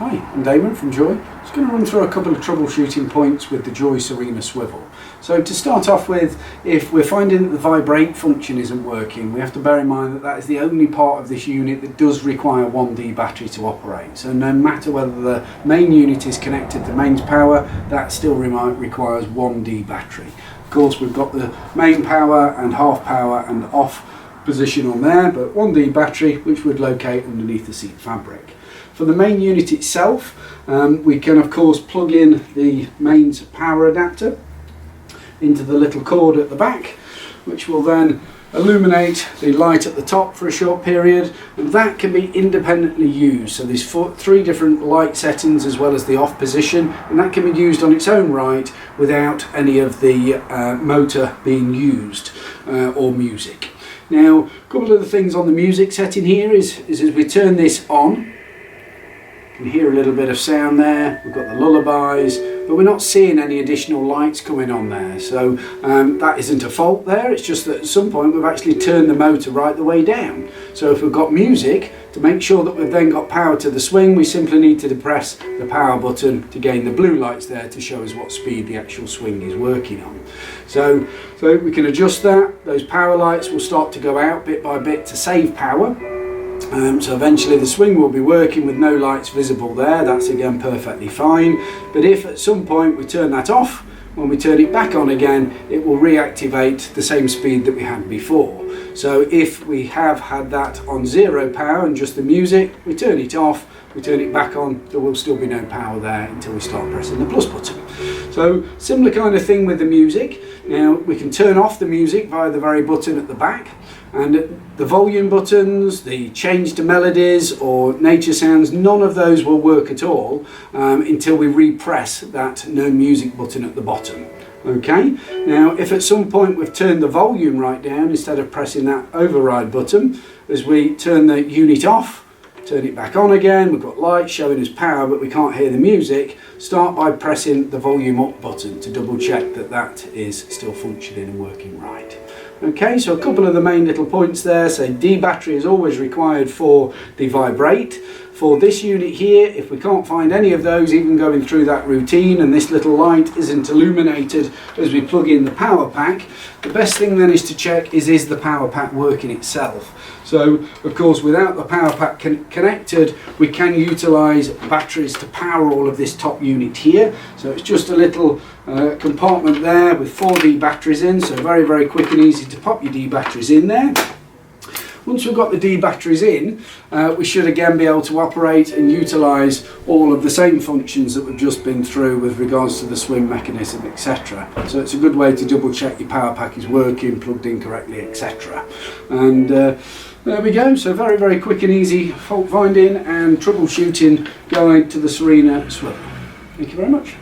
Hi, I'm Damon from Joie. I'm just going to run through a couple of troubleshooting points with the Joie Serina swivel. So to start off with, if we're finding that the vibrate function isn't working, we have to bear in mind that that is the only part of this unit that does require 1D battery to operate. So no matter whether the main unit is connected to mains power, that still requires 1D battery. Of course, we've got the main power and half power and off position on there, but 1D battery which would locate underneath the seat fabric. For the main unit itself, we can of course plug in the mains power adapter into the little cord at the back, which will then illuminate the light at the top for a short period, and that can be independently used. So there's three different light settings as well as the off position, and that can be used on its own right without any of the motor being used or music. Now, a couple of the things on the music setting here is as we turn this on, you can hear a little bit of sound there. We've got the lullabies, but we're not seeing any additional lights coming on there, so that isn't a fault there. It's just that at some point we've actually turned the motor right the way down. So if we've got music, to make sure that we've then got power to the swing, we simply need to depress the power button to gain the blue lights there to show us what speed the actual swing is working on. So we can adjust that. Those power lights will start to go out bit by bit to save power. So eventually the swing will be working with no lights visible there. That's again perfectly fine. But if at some point we turn that off, when we turn it back on again, it will reactivate the same speed that we had before. So if we have had that on 0 power and just the music, we turn it off, we turn it back on, there will still be no power there until we start pressing the plus button. So similar kind of thing with the music. Now we can turn off the music via the very button at the back, and the volume buttons, the change to melodies or nature sounds, none of those will work at all until we repress that no music button at the bottom. Okay, now if at some point we've turned the volume right down instead of pressing that override button, as we turn the unit off, turn it back on again, we've got lights showing us power but we can't hear the music, start by pressing the volume up button to double check that that is still functioning and working right. Okay, so a couple of the main little points there. So D battery is always required for the vibrate. For this unit here, if we can't find any of those, even going through that routine, and this little light isn't illuminated as we plug in the power pack, the best thing then is to check is the power pack working itself. So of course without the power pack connected, we can utilise batteries to power all of this top unit here. So it's just a little compartment there with 4 D batteries in, so very, very quick and easy to pop your D batteries in there. Once we've got the D batteries in, we should again be able to operate and utilise all of the same functions that we've just been through with regards to the swing mechanism, etc. So it's a good way to double check your power pack is working, plugged in correctly, etc. And there we go. So very, very quick and easy fault finding and troubleshooting guide to the Serina swivel. Thank you very much.